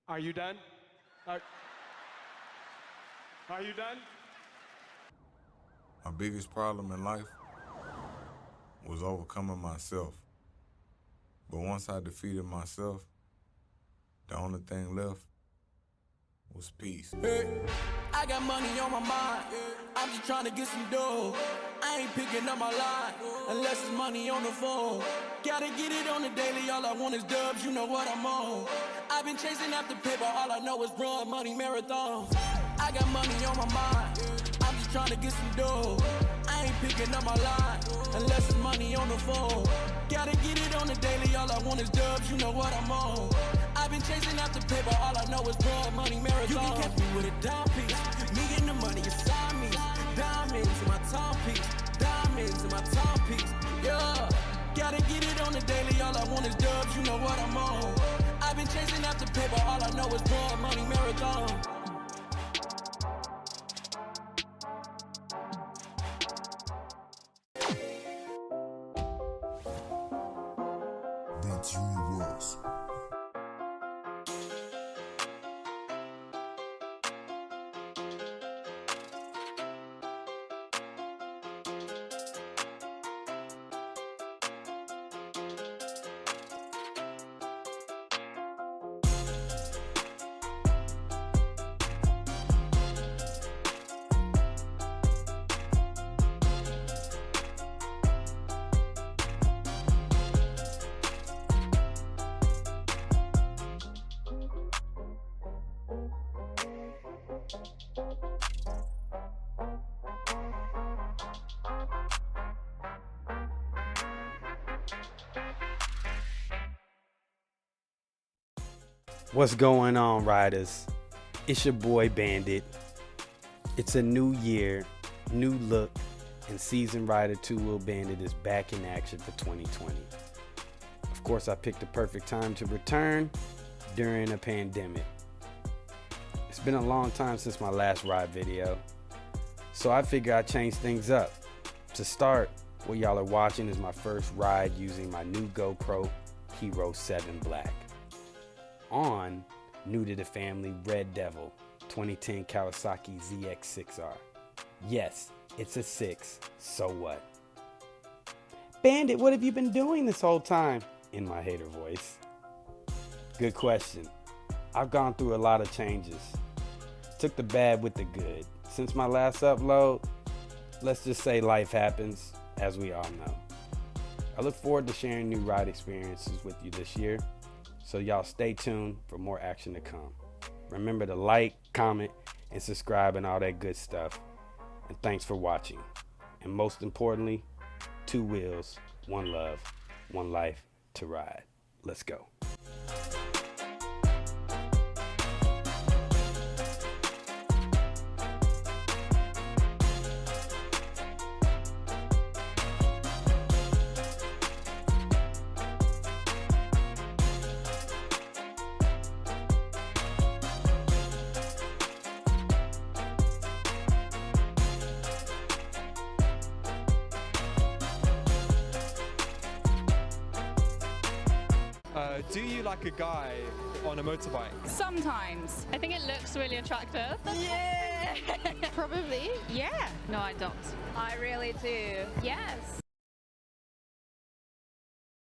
Are you done? Are you done? My biggest problem in life was overcoming myself. But once I defeated myself, the only thing left was peace. Hey, I got money on my mind. I'm just trying to get some dough. I ain't picking up my line unless it's money on the phone. Gotta get it on the daily. All I want is dubs. You know what I'm on. I've been chasing after paper. All I know is run money marathons. I got money on my mind. I'm just trying to get some dough. I ain't picking up my line unless it's money on the phone. Gotta get it on the daily. All I want is dubs. You know what I'm on. I've been chasing after paper, all I know is blood money marathon. You can catch me with a dime piece. Me and the money inside me. Diamonds in my timepiece. Diamonds in my timepiece. Yeah. Gotta get it on the daily, all I want is dubs, you know what I'm on. I've been chasing after paper, all I know is blood money marathon. That's who he was. What's going on, riders? It's your boy Bandit. It's a new year, new look, and seasoned rider TwoWheelBandit is back in action for 2020. Of course, I picked the perfect time to return during a pandemic. It's been a long time since my last ride video, so I figure I'd change things up. To start, what y'all are watching is my first ride using my new GoPro Hero 7 Black on new to the family Red Devil 2010 Kawasaki ZX6R. Yes, it's a 6, so what? Bandit, what have you been doing this whole time? In my hater voice. Good question. I've gone through a lot of changes. Took the bad with the good. Since my last upload, let's just say life happens, as we all know. I look forward to sharing new ride experiences with you this year. So y'all stay tuned for more action to come. Remember to like, comment, and subscribe and all that good stuff. And thanks for watching. And most importantly, 2 wheels, 1 love, 1 life to ride. Let's go. Do you like a guy on a motorbike? Sometimes. I think it looks really attractive. Yeah! Probably. Yeah. No, I don't. I really do. Yes.